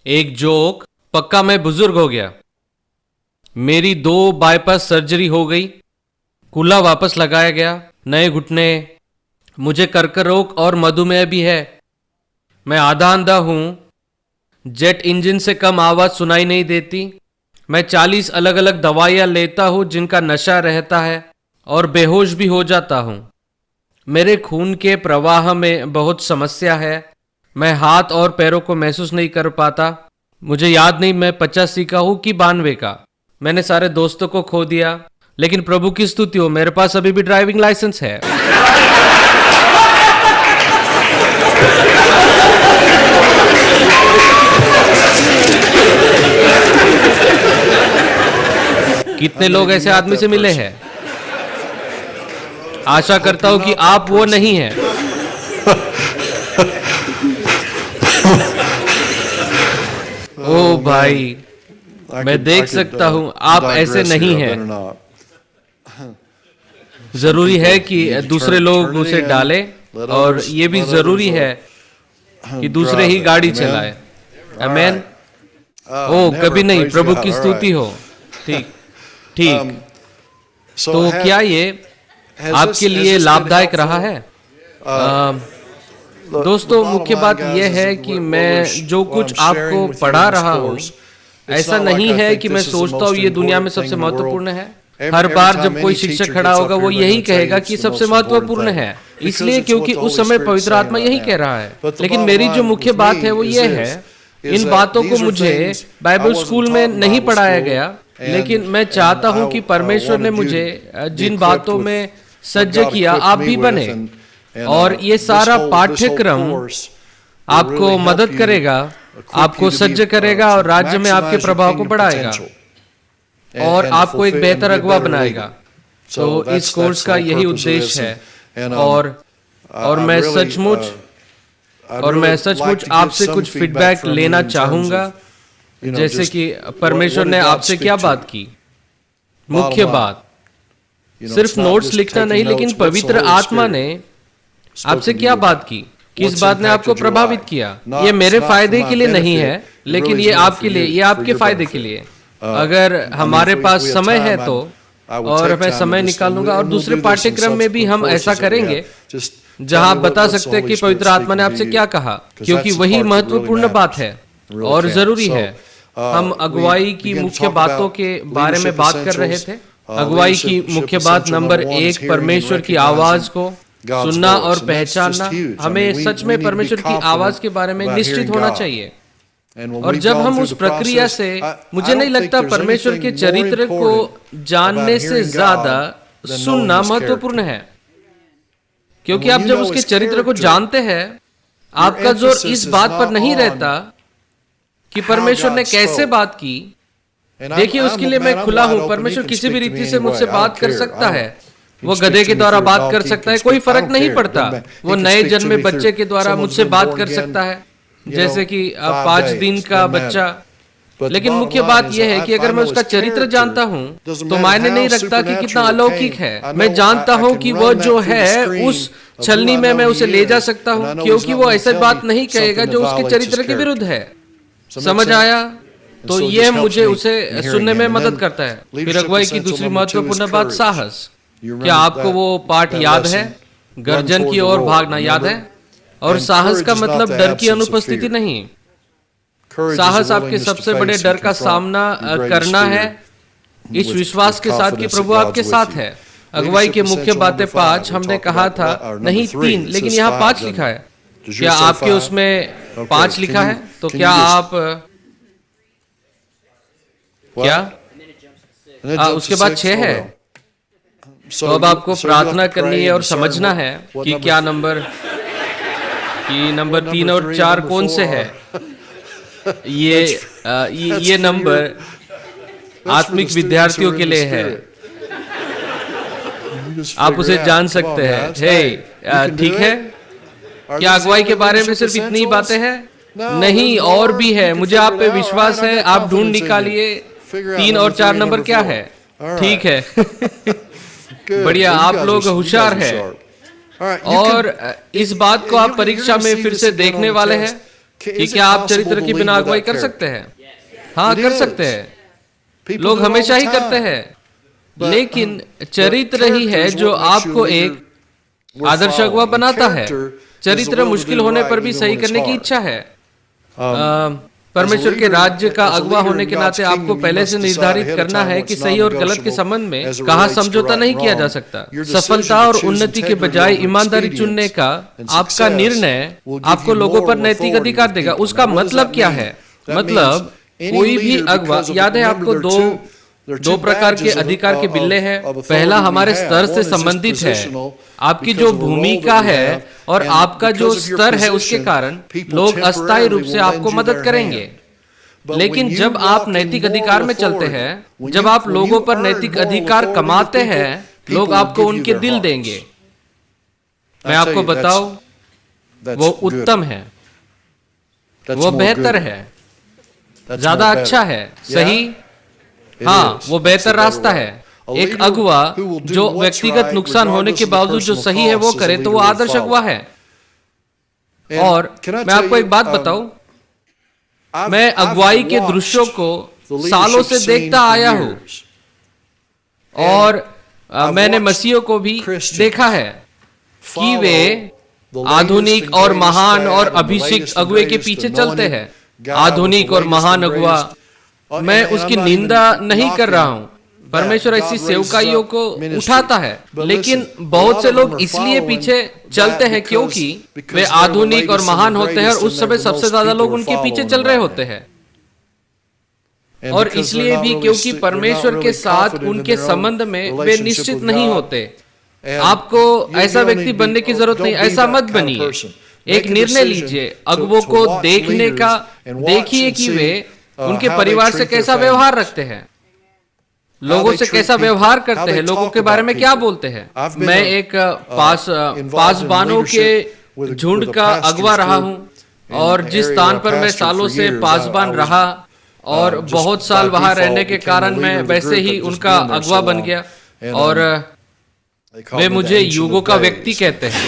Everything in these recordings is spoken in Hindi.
एक जोक, पक्का मैं बुजुर्ग हो गया। मेरी 2 बाईपास सर्जरी हो गई, कूल्हा वापस लगाया गया, नए घुटने, मुझे कर्करोग रोग और मधुमेह भी है। मैं आधा अंधा हूं, जेट इंजन से कम आवाज सुनाई नहीं देती। मैं 40 अलग अलग दवाइयां लेता हूं जिनका नशा रहता है और बेहोश भी हो जाता हूं। मेरे खून के प्रवाह में बहुत समस्या है। मैं हाथ और पैरों को महसूस नहीं कर पाता। मुझे याद नहीं मैं 85 का हूं कि 92 का। मैंने सारे दोस्तों को खो दिया, लेकिन प्रभु की स्तुति हो मेरे पास अभी भी ड्राइविंग लाइसेंस है। कितने लोग ऐसे आदमी से मिले हैं? आशा करता हूं कि आप वो नहीं हैं। ओ भाई, मैं देख सकता हूं आप ऐसे नहीं हैं। जरूरी है कि दूसरे लोग उसे डालें और ये भी जरूरी है कि दूसरे ही गाड़ी चलाए। आमेन। ओ कभी नहीं, प्रभु की स्तुति हो। ठीक ठीक। तो क्या ये आपके लिए लाभदायक रहा है? दोस्तों, मुख्य बात यह है कि मैं जो कुछ आपको पढ़ा रहा हूं, ऐसा नहीं है कि मैं सोचता हूं ये दुनिया में सबसे महत्वपूर्ण है। हर बार जब कोई शिक्षक खड़ा होगा वो यही कहेगा कि सबसे महत्वपूर्ण है, इसलिए क्योंकि उस समय पवित्र आत्मा यही कह रहा है। लेकिन मेरी जो मुख्य बात है वो ये है, इन बातों को मुझे बाइबल स्कूल में नहीं पढ़ाया गया, लेकिन मैं चाहता हूं कि परमेश्वर ने मुझे जिन बातों में सज्ज किया आप भी बने, और ये सारा पाठ्यक्रम आपको मदद करेगा, आपको सज्ज करेगा और राज्य में आपके प्रभाव को बढ़ाएगा और आपको एक बेहतर अगुवा बनाएगा। तो इस कोर्स का यही उद्देश्य है। और मैं सचमुच आपसे कुछ फीडबैक लेना चाहूंगा, जैसे कि परमेश्वर ने आपसे क्या बात की। मुख्य बात सिर्फ नोट्स लिखना नहीं, लेकिन पवित्र आत्मा ने आपसे क्या बात की, किस बात ने आपको प्रभावित किया। ये मेरे फायदे के लिए नहीं है, लेकिन ये आपके लिए, ये आपके फायदे के लिए। अगर हमारे पास समय है तो, और मैं समय निकालूंगा, और दूसरे पाठ्यक्रम में भी हम ऐसा करेंगे जहां आप बता सकते हैं कि पवित्र आत्मा ने आपसे क्या कहा, क्योंकि वही महत्वपूर्ण बात है और जरूरी है। हम अगुवाई की मुख्य बातों के बारे में बात कर रहे थे। अगुवाई की मुख्य बात नंबर 1, परमेश्वर की आवाज को सुनना और पहचानना। हमें सच में परमेश्वर की आवाज के बारे में निश्चित होना चाहिए। और जब हम उस प्रक्रिया से, मुझे नहीं लगता परमेश्वर के चरित्र को जानने से ज्यादा सुनना महत्वपूर्ण है, क्योंकि आप जब उसके चरित्र को जानते हैं, आपका जोर इस बात पर नहीं रहता कि परमेश्वर ने कैसे बात की। देखिए, उसके लिए मैं खुला हूं। परमेश्वर किसी भी रीति से मुझसे बात कर सकता है। वो गधे के द्वारा बात कर सकता है, कोई फर्क नहीं पड़ता। वो नए जन्मे बच्चे के द्वारा मुझसे बात कर सकता है, जैसे कि 5 दिन का बच्चा। लेकिन मुख्य बात यह है कि अगर मैं उसका चरित्र जानता हूं, तो मायने नहीं रखता कि कितना अलौकिक है। मैं जानता हूं कि वो जो है उस छलनी में मैं उसे ले जा सकता हूं, क्योंकि वो ऐसा बात नहीं कहेगा जो उसके चरित्र के विरुद्ध है। समझ आया? तो यह मुझे उसे सुनने में मदद करता है। फिर अगुवाई की दूसरी महत्वपूर्ण बात, साहस। क्या आपको वो पाठ याद है? गर्जन की ओर भागना याद है? और साहस का मतलब डर की अनुपस्थिति नहीं। साहस आपके सबसे बड़े डर का सामना करना है, इस विश्वास के साथ कि प्रभु आपके साथ है। अगुवाई के मुख्य बातें 5, हमने कहा था, नहीं 3, लेकिन यहाँ 5 लिखा है। क्या आपके उसमें 5 लिखा है? तो क्या आप उसके बाद 6 है। तो अब आपको प्रार्थना करनी है और समझना है कि क्या नंबर 3 और 4 कौन से है। ये नंबर आत्मिक विद्यार्थियों के लिए है। आप उसे जान सकते हैं। ठीक है। क्या अगुवाई के बारे में सिर्फ इतनी बातें हैं? नहीं, और भी है। मुझे आप पे विश्वास है। आप ढूंढ निकालिए 3 और 4 नंबर क्या है। ठीक है। बढ़िया, आप लोग होशियार हैं। और इस बात को आप परीक्षा में फिर से देखने वाले हैं कि क्या आप चरित्र के बिना अगुवाई कर सकते हैं? हाँ, कर सकते हैं। लोग हमेशा ही करते हैं, लेकिन चरित्र ही है जो आपको एक आदर्श अगुवा बनाता है। चरित्र मुश्किल होने पर भी सही करने की इच्छा है। परमेश्वर के राज्य का अगुवा होने के नाते आपको पहले से निर्धारित करना है कि सही और गलत के संबंध में कहाँ समझौता नहीं किया जा सकता। सफलता और उन्नति के बजाय ईमानदारी चुनने का आपका निर्णय आपको लोगों पर नैतिक अधिकार देगा। उसका मतलब क्या है? मतलब कोई भी अगुवा, याद है आपको दो प्रकार के अधिकार के बिल्ले हैं। पहला हमारे स्तर से संबंधित है, आपकी जो भूमिका है और आपका जो स्तर है उसके कारण लोग अस्थायी रूप से आपको मदद करेंगे। लेकिन जब आप नैतिक अधिकार में चलते हैं, जब आप लोगों पर नैतिक अधिकार कमाते हैं, लोग आपको उनके दिल देंगे। मैं आपको बताऊं, वो उत्तम है, वो बेहतर है, ज्यादा अच्छा है, सही। हाँ, वो बेहतर रास्ता है। एक अगुवा जो व्यक्तिगत नुकसान होने के बावजूद जो सही है वो करे, तो वो आदर्श अगुवा है। और मैं आपको एक बात बताऊं, मैं अगुवाई के दृश्यों को सालों से देखता आया हूं, और मैंने मसीहों को भी देखा है कि वे आधुनिक और महान और अभिषेक अगुवे के पीछे चलते हैं। आधुनिक और महान अगुवा, मैं उसकी निंदा नहीं कर रहा हूं। परमेश्वर ऐसी सेवकाइयों को उठाता है, लेकिन बहुत से लोग इसलिए पीछे चलते हैं क्योंकि वे आधुनिक और महान होते हैं, और उस समय सबसे ज्यादा लोग उनके पीछे चल रहे होते हैं। और इसलिए भी क्योंकि परमेश्वर के साथ उनके संबंध में वे निश्चित नहीं होते। आपको ऐसा व्यक्ति बनने की जरूरत नहीं, ऐसा मत बनिए। एक निर्णय लीजिए, अगुवों को देखने का देखिए कि वे उनके परिवार से कैसा व्यवहार रखते हैं, लोगों से कैसा व्यवहार करते हैं, लोगों के बारे में क्या बोलते हैं। मैं एक पासबानों के झुंड का अगुवा रहा हूं, और जिस स्थान पर मैं सालों से पासबान रहा और बहुत साल वहां रहने के कारण मैं वैसे ही उनका अगुवा बन गया, और वे मुझे युगों का व्यक्ति कहते हैं।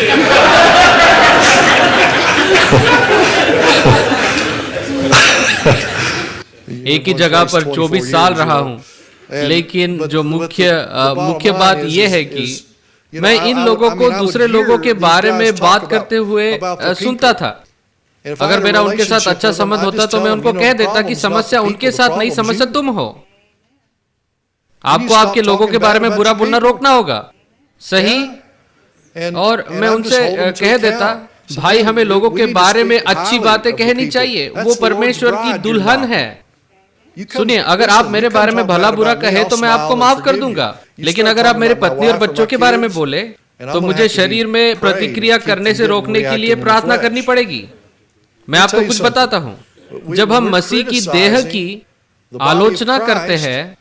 एक ही जगह पर 24 साल रहा हूं, लेकिन जो मुख्य बात यह है कि मैं इन लोगों को दूसरे लोगों के बारे में बात करते हुए सुनता था। अगर मेरा उनके साथ अच्छा संबंध होता तो मैं उनको कह देता कि समस्या उनके साथ नहीं, समस्या तुम हो। आपको आपके लोगों के बारे में बुरा बोलना रोकना होगा, सही। और मैं उनसे कह देता, भाई हमें लोगों के बारे में अच्छी बातें कहनी चाहिए, वो परमेश्वर की दुल्हन है। सुनिए, अगर आप मेरे बारे में भला बुरा कहे तो मैं आपको माफ कर दूंगा, लेकिन अगर आप मेरे पत्नी और बच्चों के बारे में बोले तो मुझे शरीर में प्रतिक्रिया करने से रोकने के लिए प्रार्थना करनी पड़ेगी। मैं आपको कुछ बताता हूं, जब हम मसीह की देह की आलोचना करते हैं,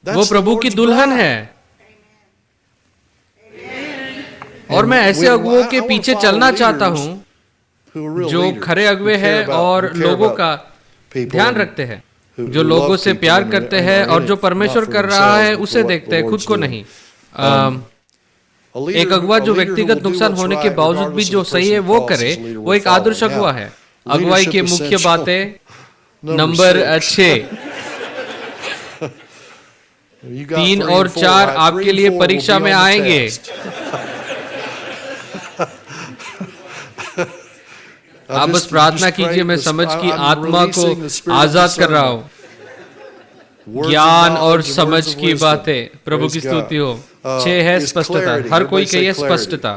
वो प्रभु की दुल्हन है। और मैं ऐसे अगुवों के पीछे चलना चाहता हूं जो खरे अगुवे हैं और लोगों का ध्यान रखते हैं, जो लोगों से प्यार करते हैं और जो परमेश्वर कर रहा है उसे देखते हैं, खुद को नहीं। एक अगुवा जो व्यक्तिगत नुकसान होने के बावजूद भी जो सही है वो करे, वो एक आदर्श अगुवा है। अगुवाई के मुख्य बातें नंबर 6, 3 और 4 आपके लिए परीक्षा में आएंगे। आप बस प्रार्थना कीजिए, मैं समझ की आत्मा को आजाद कर रहा हूं। ज्ञान और समझ की बातें, प्रभु की स्तुति हो। 6 है स्पष्टता, हर कोई कहिए स्पष्टता।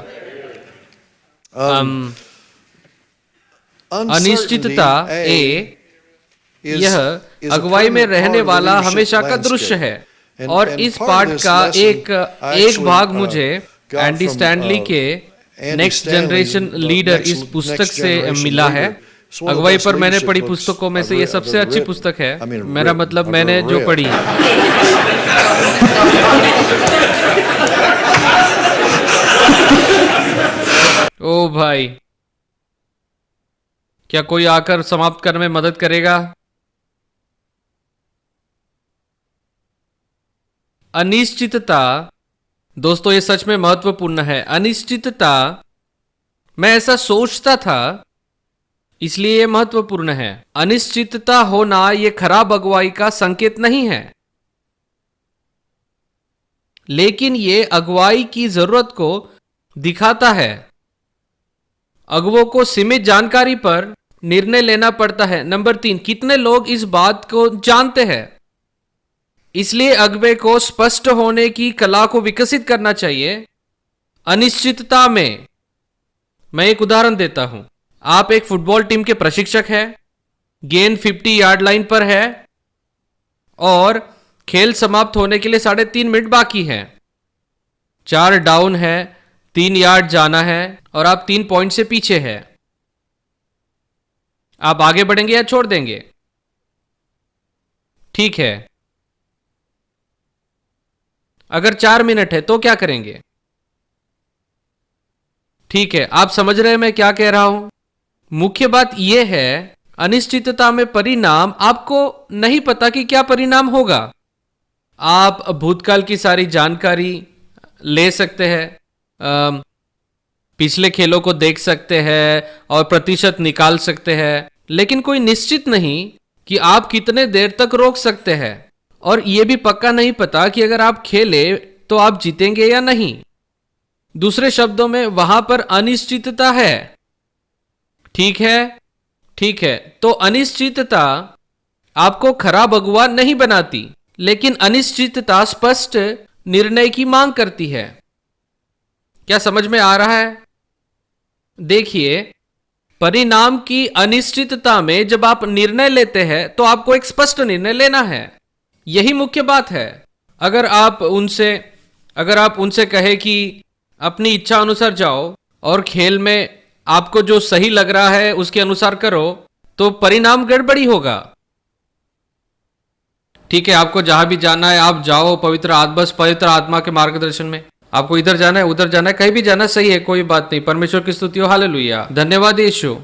अनिश्चितता ए, यह अगुवाई में रहने वाला हमेशा का दृश्य है। और इस पाठ का एक भाग मुझे एंडी स्टैनली के नेक्स्ट जनरेशन लीडर इस पुस्तक से मिला है। अगुवाई पर मैंने पढ़ी पुस्तकों में से ये सबसे अच्छी पुस्तक है। मेरा मतलब मैंने जो पढ़ी। ओ भाई, क्या कोई आकर समाप्त करने में मदद करेगा? अनिश्चितता, दोस्तों ये सच में महत्वपूर्ण है। अनिश्चितता, मैं ऐसा सोचता था इसलिए यह महत्वपूर्ण है। अनिश्चितता होना यह खराब अगुवाई का संकेत नहीं है, लेकिन यह अगुवाई की जरूरत को दिखाता है। अगुवों को सीमित जानकारी पर निर्णय लेना पड़ता है। नंबर 3, कितने लोग इस बात को जानते हैं? इसलिए अगुवे को स्पष्ट होने की कला को विकसित करना चाहिए। अनिश्चितता में मैं एक उदाहरण देता हूं। आप एक फुटबॉल टीम के प्रशिक्षक हैं, गेंद 50 यार्ड लाइन पर है और खेल समाप्त होने के लिए 3.5 मिनट बाकी हैं। 4 डाउन है, 3 यार्ड जाना है और आप 3 पॉइंट से पीछे हैं। आप आगे बढ़ेंगे या छोड़ देंगे? ठीक है। अगर 4 मिनट है तो क्या करेंगे? ठीक है, आप समझ रहे हैं मैं क्या कह रहा हूं? मुख्य बात यह है, अनिश्चितता में परिणाम आपको नहीं पता कि क्या परिणाम होगा। आप भूतकाल की सारी जानकारी ले सकते हैं, पिछले खेलों को देख सकते हैं और प्रतिशत निकाल सकते हैं, लेकिन कोई निश्चित नहीं कि आप कितने देर तक रोक सकते हैं। और यह भी पक्का नहीं पता कि अगर आप खेले तो आप जीतेंगे या नहीं। दूसरे शब्दों में वहां पर अनिश्चितता है। ठीक है, ठीक है। तो अनिश्चितता आपको खराब अगुवा नहीं बनाती, लेकिन अनिश्चितता स्पष्ट निर्णय की मांग करती है। क्या समझ में आ रहा है? देखिए, परिणाम की अनिश्चितता में जब आप निर्णय लेते हैं तो आपको एक स्पष्ट निर्णय लेना है। यही मुख्य बात है। अगर आप उनसे कहे कि अपनी इच्छा अनुसार जाओ और खेल में आपको जो सही लग रहा है उसके अनुसार करो, तो परिणाम गड़बड़ी होगा। ठीक है, आपको जहां भी जाना है आप जाओ, पवित्र आत्मा के मार्गदर्शन में। आपको इधर जाना है, उधर जाना है, कहीं भी जाना सही है, कोई बात नहीं। परमेश्वर की स्तुति हो, हालेलुया, धन्यवाद यीशु।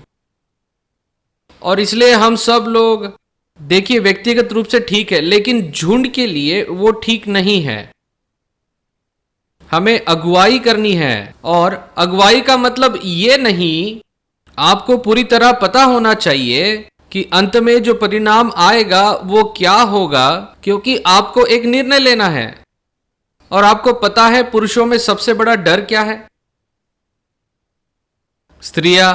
और इसलिए हम सब लोग, देखिए, व्यक्तिगत रूप से ठीक है, लेकिन झुंड के लिए वो ठीक नहीं है। हमें अगुवाई करनी है, और अगुवाई का मतलब ये नहीं, आपको पूरी तरह पता होना चाहिए कि अंत में जो परिणाम आएगा वो क्या होगा, क्योंकि आपको एक निर्णय लेना है। और आपको पता है पुरुषों में सबसे बड़ा डर क्या है? स्त्रियां।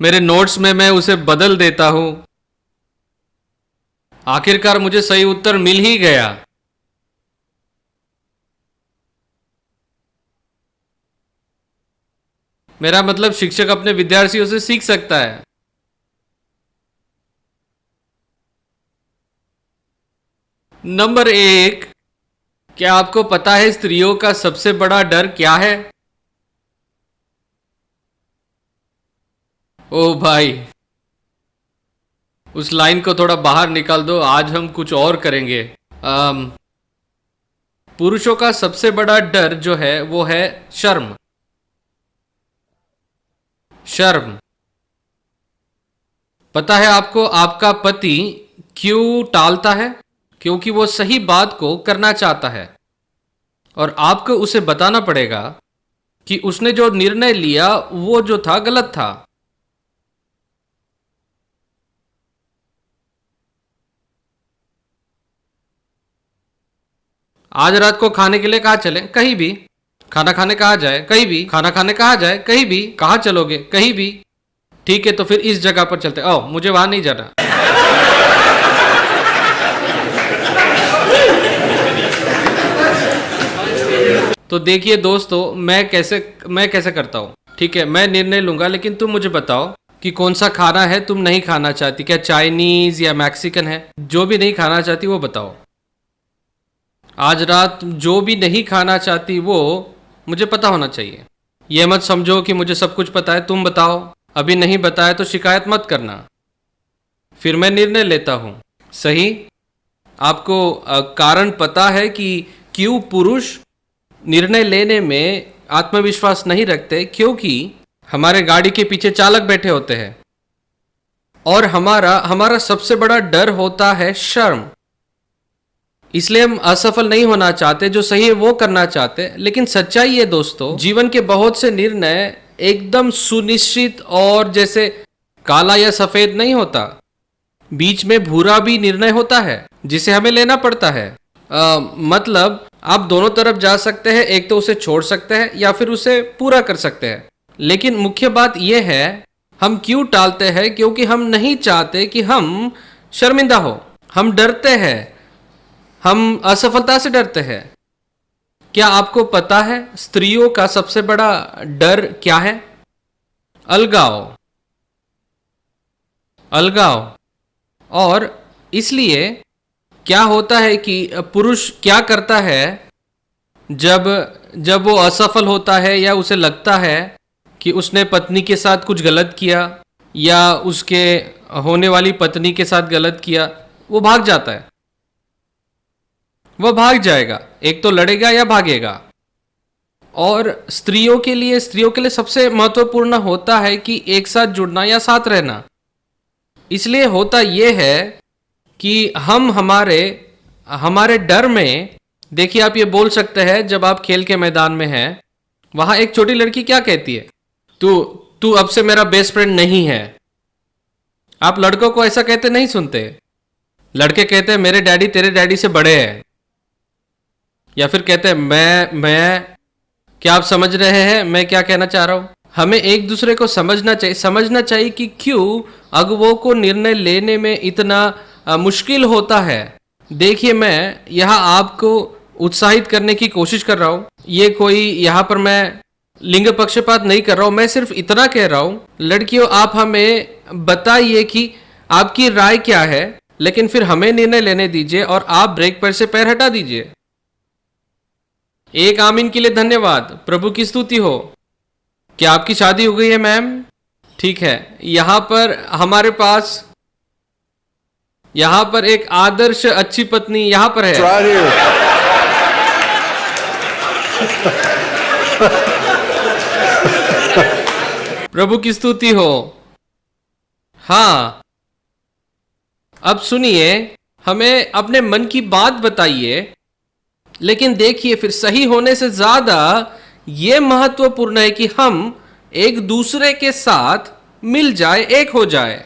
मेरे नोट्स में मैं उसे बदल देता हूं। आखिरकार मुझे सही उत्तर मिल ही गया। मेरा मतलब शिक्षक अपने विद्यार्थियों से सीख सकता है। नंबर 1, क्या आपको पता है स्त्रियों का सबसे बड़ा डर क्या है? ओ भाई, उस लाइन को थोड़ा बाहर निकाल दो, आज हम कुछ और करेंगे। पुरुषों का सबसे बड़ा डर जो है वो है शर्म। शर्म। पता है आपको आपका पति क्यों टालता है? क्योंकि वो सही बात को करना चाहता है, और आपको उसे बताना पड़ेगा कि उसने जो निर्णय लिया वो जो था गलत था। आज रात को खाने के लिए कहाँ चलें? कहीं भी। खाना खाने कहाँ जाए? कहीं भी। खाना खाने कहाँ जाए? कहीं भी। कहाँ चलोगे? कहीं भी। ठीक है, तो फिर इस जगह पर चलते। ओ, मुझे वहां नहीं जाना। तो देखिए दोस्तों, मैं कैसे करता हूं। ठीक है, मैं निर्णय लूंगा, लेकिन तुम मुझे बताओ कि कौन सा खाना है तुम नहीं खाना चाहती। क्या चाइनीज या मैक्सिकन है? जो भी नहीं खाना चाहती वो बताओ। आज रात जो भी नहीं खाना चाहती वो मुझे पता होना चाहिए। यह मत समझो कि मुझे सब कुछ पता है, तुम बताओ। अभी नहीं बताया तो शिकायत मत करना, फिर मैं निर्णय लेता हूं। सही? आपको कारण पता है कि क्यों पुरुष निर्णय लेने में आत्मविश्वास नहीं रखते? क्योंकि हमारे गाड़ी के पीछे चालक बैठे होते हैं और हमारा सबसे बड़ा डर होता है शर्म। इसलिए हम असफल नहीं होना चाहते, जो सही है वो करना चाहते। लेकिन सच्चाई है दोस्तों, जीवन के बहुत से निर्णय एकदम सुनिश्चित और जैसे काला या सफेद नहीं होता, बीच में भूरा भी निर्णय होता है जिसे हमें लेना पड़ता है। मतलब आप दोनों तरफ जा सकते हैं, एक तो उसे छोड़ सकते हैं या फिर उसे पूरा कर सकते हैं। लेकिन मुख्य बात यह है, हम क्यों टालते हैं? क्योंकि हम नहीं चाहते कि हम शर्मिंदा हो, हम डरते हैं, हम असफलता से डरते हैं। क्या आपको पता है स्त्रियों का सबसे बड़ा डर क्या है? अलगाव। और इसलिए क्या होता है कि पुरुष क्या करता है जब वो असफल होता है या उसे लगता है कि उसने पत्नी के साथ कुछ गलत किया या उसके होने वाली पत्नी के साथ गलत किया, वो भाग जाता है। वह भाग जाएगा, एक तो लड़ेगा या भागेगा। और स्त्रियों के लिए सबसे महत्वपूर्ण होता है कि एक साथ जुड़ना या साथ रहना। इसलिए होता यह है कि हम हमारे डर में, देखिए आप ये बोल सकते हैं जब आप खेल के मैदान में हैं, वहां एक छोटी लड़की क्या कहती है? तू अब से मेरा बेस्ट फ्रेंड नहीं है। आप लड़कों को ऐसा कहते नहीं सुनते। लड़के कहते हैं मेरे डैडी तेरे डैडी से बड़े हैं, या फिर कहते हैं मैं क्या आप समझ रहे हैं मैं क्या कहना चाह रहा हूं? हमें एक दूसरे को समझना चाहिए कि क्यों अगुवों को निर्णय लेने में इतना मुश्किल होता है। देखिए, मैं यहाँ आपको उत्साहित करने की कोशिश कर रहा हूँ। ये कोई यहाँ पर मैं लिंग पक्षपात नहीं कर रहा हूँ, मैं सिर्फ इतना कह रहा हूँ, लड़कियों आप हमें बताइए कि आपकी राय क्या है, लेकिन फिर हमें निर्णय लेने दीजिए और आप ब्रेक पर से पैर हटा दीजिए। एक आमीन के लिए धन्यवाद, प्रभु की स्तुति हो। क्या आपकी शादी हो गई है मैम? ठीक है, यहां पर एक आदर्श अच्छी पत्नी यहां पर है। प्रभु की स्तुति हो। हाँ, अब सुनिए, हमें अपने मन की बात बताइए। लेकिन देखिए, फिर सही होने से ज्यादा यह महत्वपूर्ण है कि हम एक दूसरे के साथ मिल जाए, एक हो जाए।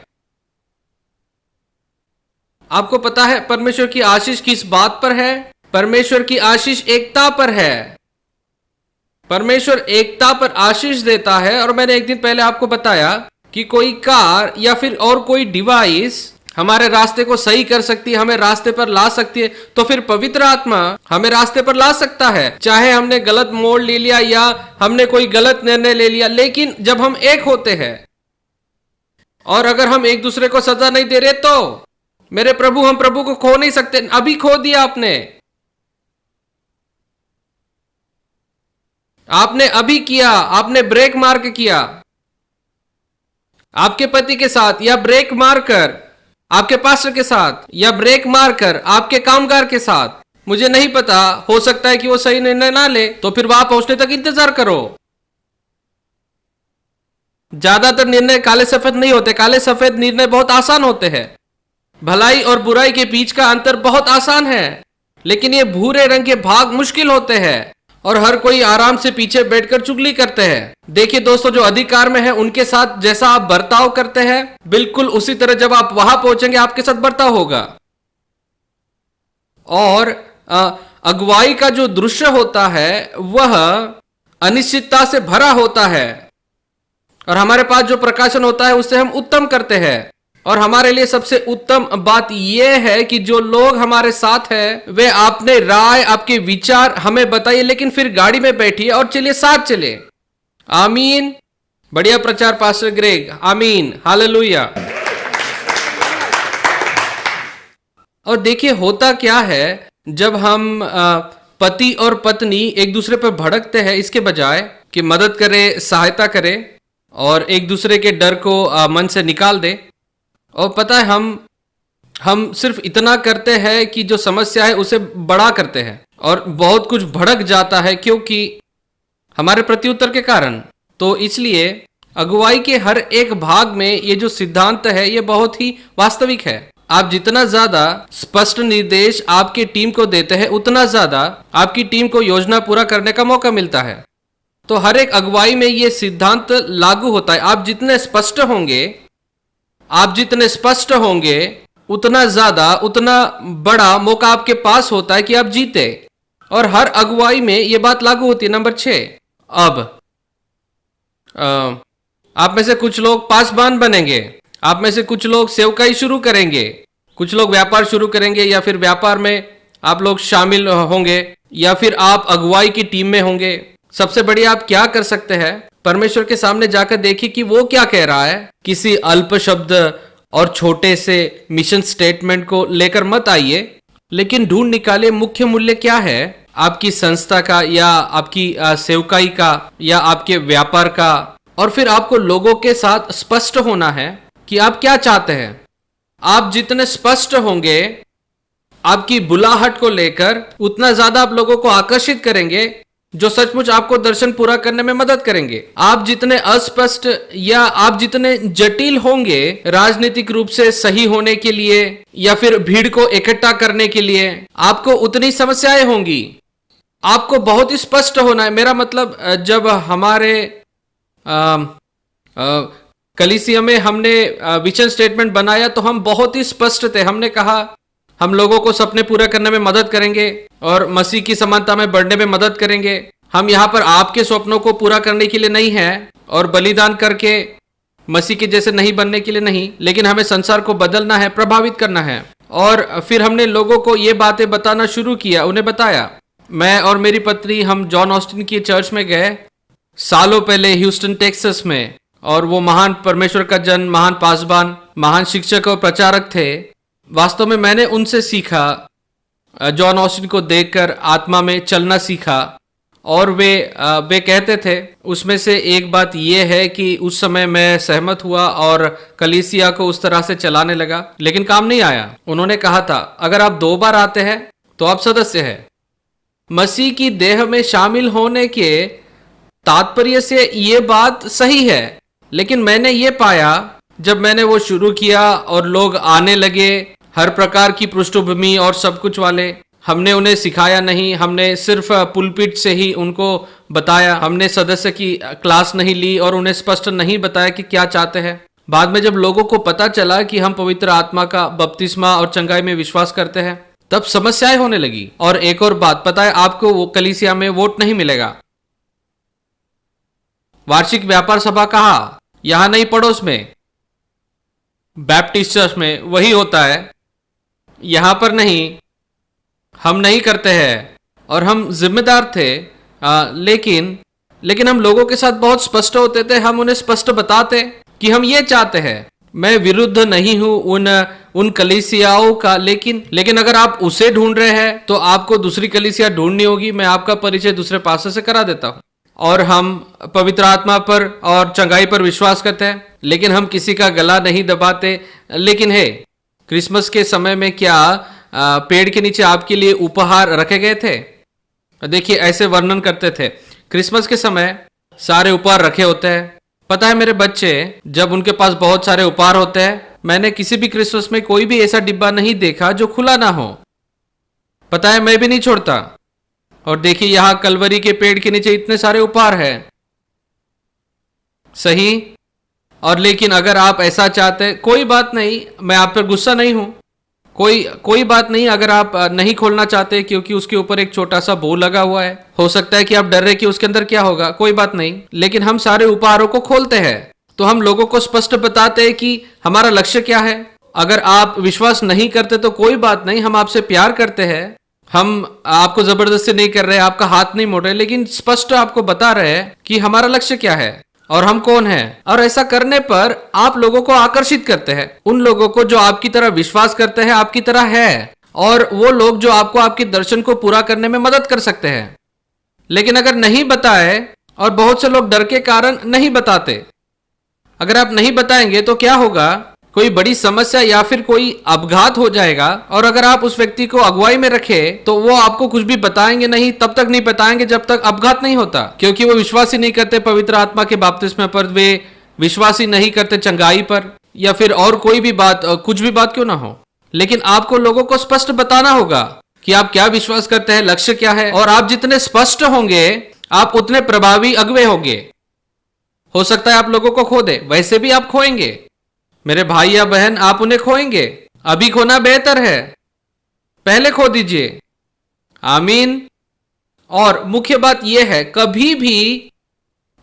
आपको पता है परमेश्वर की आशीष किस बात पर है? परमेश्वर की आशीष एकता पर है। परमेश्वर एकता पर आशीष देता है। और मैंने एक दिन पहले आपको बताया कि कोई कार या फिर और कोई डिवाइस हमारे रास्ते को सही कर सकती है, हमें रास्ते पर ला सकती है, तो फिर पवित्र आत्मा हमें रास्ते पर ला सकता है। चाहे हमने गलत मोड़ ले लिया या हमने कोई गलत निर्णय ले लिया, लेकिन जब हम एक होते हैं और अगर हम एक दूसरे को सजा नहीं दे रहे, तो मेरे प्रभु, हम प्रभु को खो नहीं सकते। अभी खो दिया आपने अभी किया, आपने ब्रेक मार के किया आपके पति के साथ, या ब्रेक मारकर आपके पास्टर के साथ, या ब्रेक मारकर आपके कामगार के साथ। मुझे नहीं पता, हो सकता है कि वो सही निर्णय ना ले, तो फिर वहां पहुंचने तक इंतजार करो। ज्यादातर निर्णय काले सफेद नहीं होते। काले सफेद निर्णय बहुत आसान होते हैं। भलाई और बुराई के बीच का अंतर बहुत आसान है, लेकिन ये भूरे रंग के भाग मुश्किल होते हैं और हर कोई आराम से पीछे बैठकर चुगली करते हैं। देखिए दोस्तों, जो अधिकार में है उनके साथ जैसा आप बर्ताव करते हैं, बिल्कुल उसी तरह जब आप वहां पहुंचेंगे आपके साथ बर्ताव होगा। और अगुवाई का जो दृश्य होता है वह अनिश्चितता से भरा होता है, और हमारे पास जो प्रकाशन होता है उससे हम उत्तम करते हैं। और हमारे लिए सबसे उत्तम बात यह है कि जो लोग हमारे साथ हैं वे अपने राय, आपके विचार हमें बताइए, लेकिन फिर गाड़ी में बैठिए और चलिए, साथ चले। आमीन। बढ़िया प्रचार पास्टर ग्रेग। आमीन, हालेलुया। और देखिए होता क्या है, जब हम पति और पत्नी एक दूसरे पर भड़कते हैं, इसके बजाय कि मदद करे, सहायता करे और एक दूसरे के डर को मन से निकाल दे। और पता है, हम सिर्फ इतना करते हैं कि जो समस्या है उसे बड़ा करते हैं और बहुत कुछ भड़क जाता है क्योंकि हमारे प्रत्युत्तर के कारण। तो इसलिए अगुवाई के हर एक भाग में ये जो सिद्धांत है ये बहुत ही वास्तविक है। आप जितना ज्यादा स्पष्ट निर्देश आपकी टीम को देते हैं उतना ज्यादा आपकी टीम को योजना पूरा करने का मौका मिलता है। तो हर एक अगुवाई में ये सिद्धांत लागू होता है। आप जितने स्पष्ट होंगे उतना ज्यादा उतना बड़ा मौका आपके पास होता है कि आप जीते। और हर अगुवाई में ये बात लागू होती है। नंबर 6, अब आप में से कुछ लोग पासबान बनेंगे, आप में से कुछ लोग सेवकाई शुरू करेंगे, कुछ लोग व्यापार शुरू करेंगे, या फिर व्यापार में आप लोग शामिल होंगे, या फिर आप अगुवाई की टीम में होंगे। सबसे बढ़िया आप क्या कर सकते हैं, परमेश्वर के सामने जाकर देखिए कि वो क्या कह रहा है। किसी अल्प शब्द और छोटे से मिशन स्टेटमेंट को लेकर मत आइए, लेकिन ढूंढ निकालिए मुख्य मूल्य क्या है आपकी संस्था का, या आपकी सेवकाई का, या आपके व्यापार का। और फिर आपको लोगों के साथ स्पष्ट होना है कि आप क्या चाहते हैं। आप जितने स्पष्ट होंगे आपकी बुलाहट को लेकर, उतना ज्यादा आप लोगों को आकर्षित करेंगे जो सचमुच आपको दर्शन पूरा करने में मदद करेंगे। आप जितने अस्पष्ट या आप जितने जटिल होंगे राजनीतिक रूप से सही होने के लिए या फिर भीड़ को इकट्ठा करने के लिए, आपको उतनी समस्याएं होंगी। आपको बहुत ही स्पष्ट होना है। मेरा मतलब, जब हमारे कलीसिया में हमने विजन स्टेटमेंट बनाया तो हम बहुत ही स्पष्ट थे। हमने कहा हम लोगों को सपने पूरा करने में मदद करेंगे और मसीह की समानता में बढ़ने में मदद करेंगे। हम यहाँ पर आपके स्वप्नों को पूरा करने के लिए नहीं है और बलिदान करके मसीह के जैसे नहीं बनने के लिए नहीं, लेकिन हमें संसार को बदलना है, प्रभावित करना है। और फिर हमने लोगों को ये बातें बताना शुरू किया, उन्हें बताया। मैं और मेरी पत्नी हम जॉन ऑस्टिन की चर्च में गए सालों पहले ह्यूस्टन टेक्सास में, और वो महान परमेश्वर का जन, महान पासबान, महान शिक्षक और प्रचारक थे। वास्तव में मैंने उनसे सीखा, जॉन ऑस्टिन को देखकर आत्मा में चलना सीखा। और वे कहते थे, उसमें से एक बात यह है कि उस समय मैं सहमत हुआ और कलीसिया को उस तरह से चलाने लगा, लेकिन काम नहीं आया। उन्होंने कहा था, अगर आप 2 बार आते हैं तो आप सदस्य हैं। मसीह की देह में शामिल होने के तात्पर्य से ये बात सही है, लेकिन मैंने ये पाया जब मैंने वो शुरू किया और लोग आने लगे, हर प्रकार की पृष्ठभूमि और सब कुछ वाले। हमने उन्हें सिखाया नहीं, हमने सिर्फ पुलपिट से ही उनको बताया। हमने सदस्य की क्लास नहीं ली और उन्हें स्पष्ट नहीं बताया कि क्या चाहते हैं। बाद में जब लोगों को पता चला कि हम पवित्र आत्मा का बपतिस्मा और चंगाई में विश्वास करते हैं, तब समस्याएं होने लगी। और एक और बात पता है, आपको वो कलीसिया में वोट नहीं मिलेगा। वार्षिक व्यापार सभा कहाँ? यहां नहीं, पड़ोस में बैप्टिस्ट चर्च में वही होता है, यहां पर नहीं। हम नहीं करते हैं और हम जिम्मेदार थे, लेकिन हम लोगों के साथ बहुत स्पष्ट होते थे। हम उन्हें स्पष्ट बताते कि हम ये चाहते हैं। मैं विरुद्ध नहीं हूं उन कलीसियाओं का, लेकिन अगर आप उसे ढूंढ रहे हैं तो आपको दूसरी कलीसिया ढूंढनी होगी। मैं आपका परिचय दूसरे पास्टर से करा देता हूं। और हम पवित्र आत्मा पर और चंगाई पर विश्वास करते हैं, लेकिन हम किसी का गला नहीं दबाते। लेकिन है, क्रिसमस के समय में क्या पेड़ के नीचे आपके लिए उपहार रखे गए थे? देखिए, ऐसे वर्णन करते थे, क्रिसमस के समय सारे उपहार रखे होते हैं। पता है, मेरे बच्चे जब उनके पास बहुत सारे उपहार होते हैं, मैंने किसी भी क्रिसमस में कोई भी ऐसा डिब्बा नहीं देखा जो खुला ना हो। पता है, मैं भी नहीं छोड़ता। और देखिए, यहां कलवरी के पेड़ के नीचे इतने सारे उपहार हैं, सही। और लेकिन अगर आप ऐसा चाहते, कोई बात नहीं, मैं आप पर गुस्सा नहीं हूं, कोई बात नहीं। अगर आप नहीं खोलना चाहते क्योंकि उसके ऊपर एक छोटा सा बो लगा हुआ है, हो सकता है कि आप डर रहे कि उसके अंदर क्या होगा, कोई बात नहीं। लेकिन हम सारे उपहारों को खोलते हैं, तो हम लोगों को स्पष्ट बताते हैं कि हमारा लक्ष्य क्या है। अगर आप विश्वास नहीं करते तो कोई बात नहीं, हम आपसे प्यार करते हैं, हम आपको जबरदस्ती नहीं कर रहे, आपका हाथ नहीं मोड़ रहे, लेकिन स्पष्ट आपको बता रहे हैं कि हमारा लक्ष्य क्या है और हम कौन हैं। और ऐसा करने पर आप लोगों को आकर्षित करते हैं, उन लोगों को जो आपकी तरह विश्वास करते हैं, आपकी तरह है, और वो लोग जो आपको आपके दर्शन को पूरा करने में मदद कर सकते हैं। लेकिन अगर नहीं बताए, और बहुत से लोग डर के कारण नहीं बताते, अगर आप नहीं बताएंगे तो क्या होगा? कोई बड़ी समस्या या फिर कोई अपघात हो जाएगा, और अगर आप उस व्यक्ति को अगुवाई में रखे तो वो आपको कुछ भी बताएंगे नहीं, तब तक नहीं बताएंगे जब तक अपघात नहीं होता, क्योंकि वो विश्वास ही नहीं करते पवित्र आत्मा के बपतिस्मे पर, वे विश्वास ही नहीं करते चंगाई पर, या फिर और कोई भी बात, कुछ भी बात क्यों ना हो। लेकिन आपको लोगों को स्पष्ट बताना होगा कि आप क्या विश्वास करते हैं, लक्ष्य क्या है, और आप जितने स्पष्ट होंगे आप उतने प्रभावी अगुवे होंगे। हो सकता है आप लोगों को खो दे, वैसे भी आप खोएंगे मेरे भाई या बहन, आप उन्हें खोएंगे। अभी खोना बेहतर है, पहले खो दीजिए। आमीन। और मुख्य बात यह है,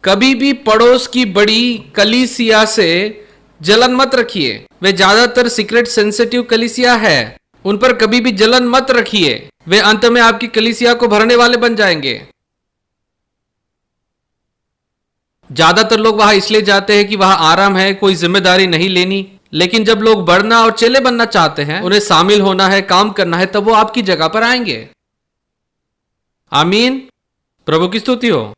कभी भी पड़ोस की बड़ी कलीसिया से जलन मत रखिए। वे ज्यादातर सीक्रेट सेंसिटिव कलीसिया है, उन पर कभी भी जलन मत रखिए। वे अंत में आपकी कलीसिया को भरने वाले बन जाएंगे। ज्यादातर लोग वहां इसलिए जाते हैं कि वहां आराम है, कोई जिम्मेदारी नहीं लेनी। लेकिन जब लोग बढ़ना और चेले बनना चाहते हैं, उन्हें शामिल होना है, काम करना है, तब वो आपकी जगह पर आएंगे। आमीन। प्रभु की स्तुति हो।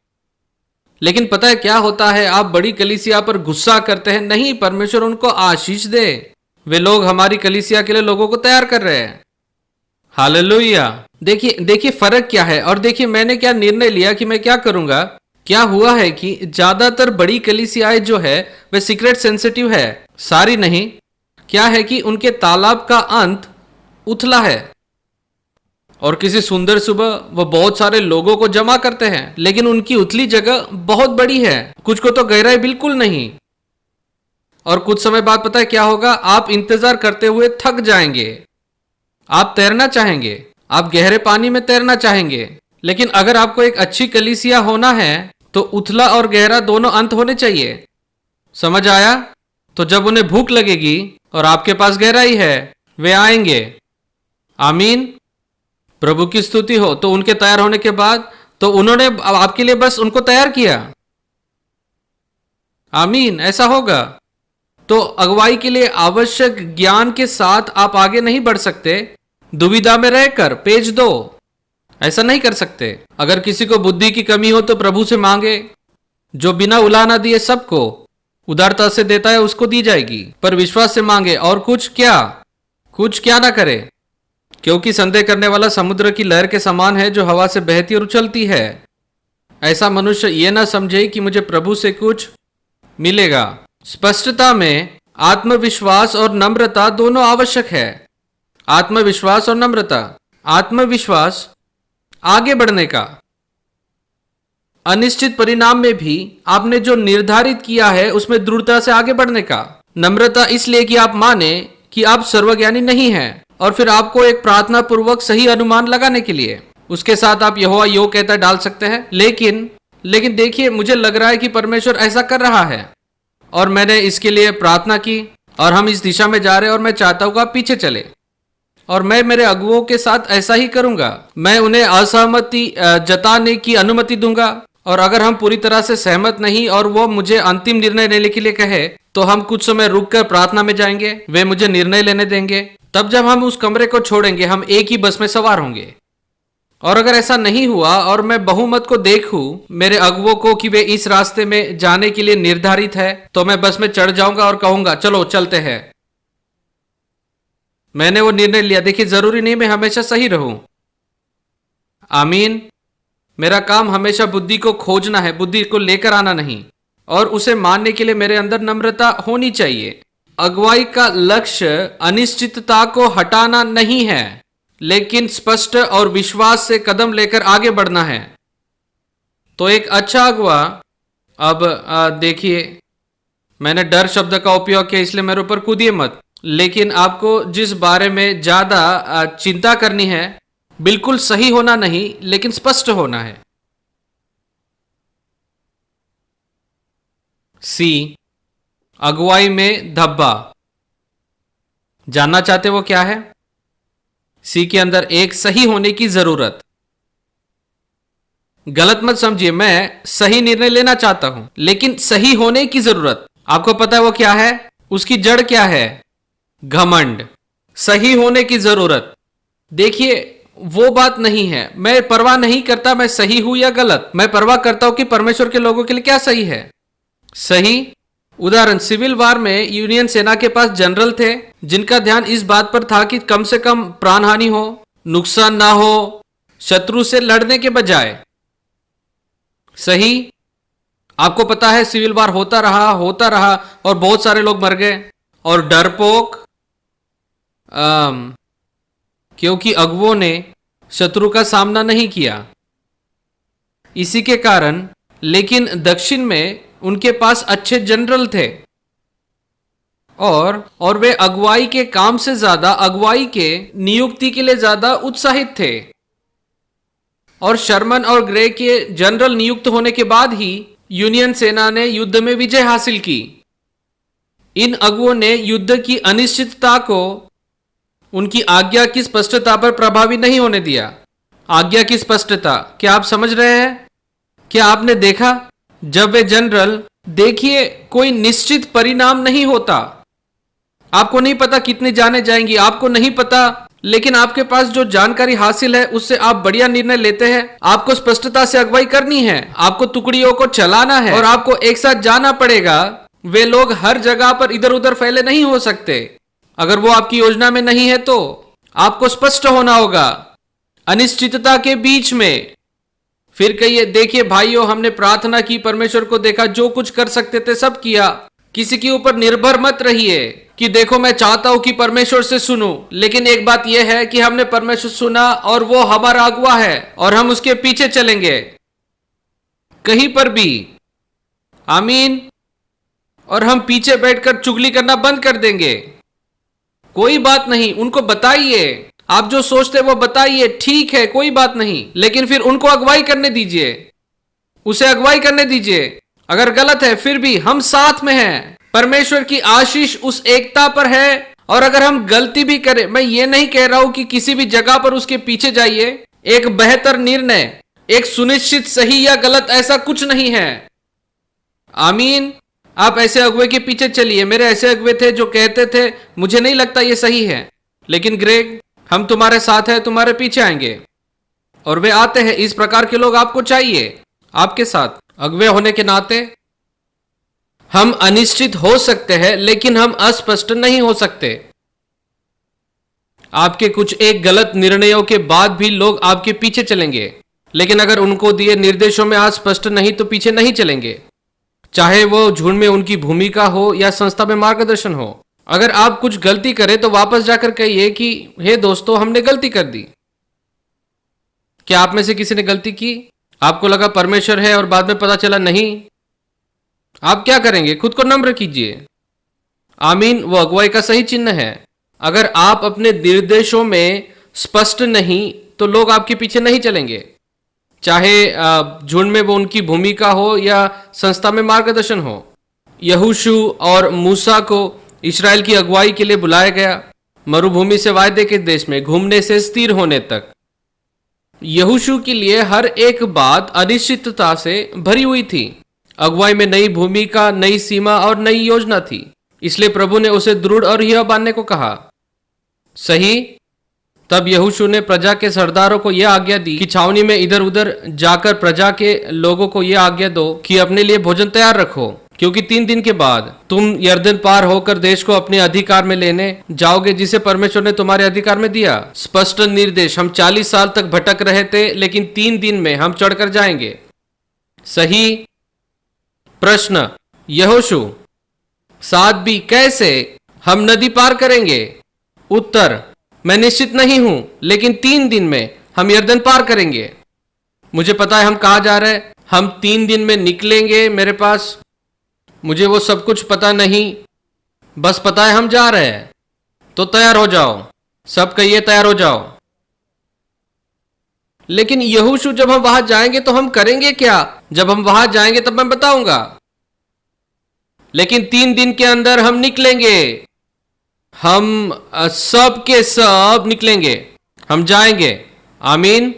लेकिन पता है क्या होता है, आप बड़ी कलीसिया पर गुस्सा करते हैं। नहीं, परमेश्वर उनको आशीष दे। वे लोग हमारी कलीसिया के लिए लोगों को तैयार कर रहे हैं। हालेलुया। देखिए फर्क क्या है। और देखिए मैंने क्या निर्णय लिया कि मैं क्या करूंगा। क्या हुआ है कि ज्यादातर बड़ी कलीसियाएं जो है वे सीक्रेट सेंसिटिव है, सारी नहीं। क्या है कि उनके तालाब का अंत उथला है, और किसी सुंदर सुबह वो बहुत सारे लोगों को जमा करते हैं, लेकिन उनकी उथली जगह बहुत बड़ी है, कुछ को तो गहराई बिल्कुल नहीं। और कुछ समय बाद पता है क्या होगा, आप इंतजार करते हुए थक जाएंगे। आप तैरना चाहेंगे, आप गहरे पानी में तैरना चाहेंगे, लेकिन अगर आपको एक अच्छी कलीसिया होना है तो उथला और गहरा दोनों अंत होने चाहिए। समझ आया? तो जब उन्हें भूख लगेगी और आपके पास गहराई है, वे आएंगे। आमीन। प्रभु की स्तुति हो। तो उनके तैयार होने के बाद तो उन्होंने आपके लिए बस उनको तैयार किया। आमीन। ऐसा होगा। तो अगुवाई के लिए आवश्यक ज्ञान के साथ आप आगे नहीं बढ़ सकते। दुविधा में रहकर पेज दो, ऐसा नहीं कर सकते। अगर किसी को बुद्धि की कमी हो तो प्रभु से मांगे, जो बिना उलाहना दिए सबको उदारता से देता है उसको दी जाएगी, पर विश्वास से मांगे। और कुछ क्या ना करे, क्योंकि संदेह करने वाला समुद्र की लहर के समान है, जो हवा से बहती और उछलती है। ऐसा मनुष्य यह ना समझे कि मुझे प्रभु से कुछ मिलेगा। स्पष्टता में आत्मविश्वास और नम्रता दोनों आवश्यक है। आत्मविश्वास और नम्रता। आत्मविश्वास आगे बढ़ने का, अनिश्चित परिणाम में भी आपने जो निर्धारित किया है उसमें दृढ़ता से आगे बढ़ने का। नम्रता इसलिए कि आप माने कि आप सर्वज्ञानी नहीं हैं, और फिर आपको एक प्रार्थना पूर्वक सही अनुमान लगाने के लिए उसके साथ आप यहोवा यो कहता डाल सकते हैं। लेकिन देखिए, मुझे लग रहा है कि परमेश्वर ऐसा कर रहा है, और मैंने इसके लिए प्रार्थना की, और हम इस दिशा में जा रहे हैं, और मैं चाहता हूं कि आप पीछे चले, और मैं मेरे अगुओं के साथ ऐसा ही करूंगा। मैं उन्हें असहमति जताने की अनुमति दूंगा, और अगर हम पूरी तरह से सहमत नहीं और वो मुझे अंतिम निर्णय लेने के लिए कहे, तो हम कुछ समय रुककर प्रार्थना में जाएंगे। वे मुझे निर्णय लेने देंगे। तब जब हम उस कमरे को छोड़ेंगे, हम एक ही बस में सवार होंगे। और अगर ऐसा नहीं हुआ और मैं बहुमत को देखूं मेरे अगुओं को कि वे इस रास्ते में जाने के लिए निर्धारित है, तो मैं बस में चढ़ जाऊंगा और कहूंगा चलो चलते हैं। मैंने वो निर्णय लिया। देखिए, जरूरी नहीं मैं हमेशा सही रहूं। आमीन। मेरा काम हमेशा बुद्धि को खोजना है, बुद्धि को लेकर आना नहीं, और उसे मानने के लिए मेरे अंदर नम्रता होनी चाहिए। अगुवाई का लक्ष्य अनिश्चितता को हटाना नहीं है, लेकिन स्पष्ट और विश्वास से कदम लेकर आगे बढ़ना है। तो एक अच्छा अगुवा, अब देखिए, मैंने डर शब्द का उपयोग किया, इसलिए मेरे ऊपर कूदिए मत। लेकिन आपको जिस बारे में ज्यादा चिंता करनी है, बिल्कुल सही होना नहीं, लेकिन स्पष्ट होना है। सी, अगुवाई में धब्बा। जानना चाहते वो क्या है? सी के अंदर एक सही होने की जरूरत। गलत मत समझिए, मैं सही निर्णय लेना चाहता हूं, लेकिन सही होने की जरूरत। आपको पता है वो क्या है? उसकी जड़ क्या है? घमंड। सही होने की जरूरत। देखिए, वो बात नहीं है। मैं परवाह नहीं करता मैं सही हूं या गलत। मैं परवाह करता हूं कि परमेश्वर के लोगों के लिए क्या सही है। सही उदाहरण, सिविल वार में यूनियन सेना के पास जनरल थे जिनका ध्यान इस बात पर था कि कम से कम प्राण हानि हो, नुकसान ना हो, शत्रु से लड़ने के बजाय। सही? आपको पता है सिविल वार होता रहा और बहुत सारे लोग मर गए। और डरपोक, क्योंकि अगुओं ने शत्रु का सामना नहीं किया, इसी के कारण। लेकिन दक्षिण में उनके पास अच्छे जनरल थे और वे अगुवाई के काम से ज्यादा अगुवाई के नियुक्ति के लिए ज्यादा उत्साहित थे। और शर्मन और ग्रे के जनरल नियुक्त होने के बाद ही यूनियन सेना ने युद्ध में विजय हासिल की। इन अगुओं ने युद्ध की अनिश्चितता को उनकी आज्ञा की स्पष्टता पर प्रभावी नहीं होने दिया। आज्ञा की स्पष्टता, क्या आप समझ रहे हैं? क्या आपने देखा जब वे जनरल, देखिए कोई निश्चित परिणाम नहीं होता, आपको नहीं पता कितनी जाने जाएंगी, आपको नहीं पता, लेकिन आपके पास जो जानकारी हासिल है उससे आप बढ़िया निर्णय लेते हैं। आपको स्पष्टता से अगुवाई करनी है, आपको टुकड़ियों को चलाना है और आपको एक साथ जाना पड़ेगा। वे लोग हर जगह पर इधर उधर फैले नहीं हो सकते। अगर वो आपकी योजना में नहीं है तो आपको स्पष्ट होना होगा अनिश्चितता के बीच में। फिर कहिए, देखिए भाइयों, हमने प्रार्थना की, परमेश्वर को देखा, जो कुछ कर सकते थे सब किया। किसी के ऊपर निर्भर मत रहिए कि देखो मैं चाहता हूं कि परमेश्वर से सुनूं, लेकिन एक बात यह है कि हमने परमेश्वर सुना और वो हमारा अगुवा है और हम उसके पीछे चलेंगे कहीं पर भी। आमीन। और हम पीछे बैठकर चुगली करना बंद कर देंगे। कोई बात नहीं, उनको बताइए, आप जो सोचते वो बताइए, ठीक है, कोई बात नहीं, लेकिन फिर उनको अगुवाई करने दीजिए, उसे अगुवाई करने दीजिए। अगर गलत है फिर भी हम साथ में हैं। परमेश्वर की आशीष उस एकता पर है। और अगर हम गलती भी करें, मैं ये नहीं कह रहा हूं कि किसी भी जगह पर उसके पीछे जाइए। एक बेहतर निर्णय, एक सुनिश्चित सही या गलत, ऐसा कुछ नहीं है। आमीन। आप ऐसे अगुवे के पीछे चलिए। मेरे ऐसे अगुवे थे जो कहते थे मुझे नहीं लगता ये सही है, लेकिन ग्रेग हम तुम्हारे साथ हैं, तुम्हारे पीछे आएंगे। और वे आते हैं। इस प्रकार के लोग आपको चाहिए आपके साथ। अगुवे होने के नाते हम अनिश्चित हो सकते हैं, लेकिन हम अस्पष्ट नहीं हो सकते। आपके कुछ एक गलत निर्णयों के बाद भी लोग आपके पीछे चलेंगे, लेकिन अगर उनको दिए निर्देशों में आज स्पष्ट नहीं तो पीछे नहीं चलेंगे, चाहे वो झुंड में उनकी भूमिका हो या संस्था में मार्गदर्शन हो। अगर आप कुछ गलती करें तो वापस जाकर कहिए कि हे दोस्तों, हमने गलती कर दी। क्या आप में से किसी ने गलती की? आपको लगा परमेश्वर है और बाद में पता चला नहीं। आप क्या करेंगे? खुद को नम्र कीजिए। आमीन। वो अगुवाई का सही चिन्ह है। अगर आप अपने निर्देशों में स्पष्ट नहीं तो लोग आपके पीछे नहीं चलेंगे, चाहे झुंड में वो उनकी भूमिका हो या संस्था में मार्गदर्शन हो। यहोशू और मूसा को इस्राएल की अगुवाई के लिए बुलाया गया, मरुभूमि से वायदे के देश में घूमने से स्थिर होने तक। यहोशू के लिए हर एक बात अनिश्चितता से भरी हुई थी। अगुवाई में नई भूमिका, नई सीमा और नई योजना थी, इसलिए प्रभु ने उसे दृढ़ और हिया बांधने को कहा। सही? तब यहोशू ने प्रजा के सरदारों को यह आज्ञा दी कि छावनी में इधर उधर जाकर प्रजा के लोगों को यह आज्ञा दो कि अपने लिए भोजन तैयार रखो, क्योंकि 3 दिन के बाद तुम यरदन पार होकर देश को अपने अधिकार में लेने जाओगे, जिसे परमेश्वर ने तुम्हारे अधिकार में दिया। स्पष्ट निर्देश। हम 40 साल तक भटक रहे थे, लेकिन 3 दिन में हम चढ़कर जाएंगे। सही? प्रश्न, यहोशू 7b कैसे हम नदी पार करेंगे? उत्तर, मैं निश्चित नहीं हूं, लेकिन 3 दिन में हम यरदन पार करेंगे। मुझे पता है हम कहां जा रहे हैं। हम 3 दिन में निकलेंगे। मेरे पास, मुझे वो सब कुछ पता नहीं, बस पता है हम जा रहे हैं। तो तैयार हो जाओ। सब कहिए तैयार हो जाओ। लेकिन यहोशू, जब हम वहां जाएंगे तो हम करेंगे क्या? जब हम वहां जाएंगे तब मैं बताऊंगा, लेकिन 3 दिन के अंदर हम निकलेंगे। हम सब के सब निकलेंगे, हम जाएंगे। आमीन।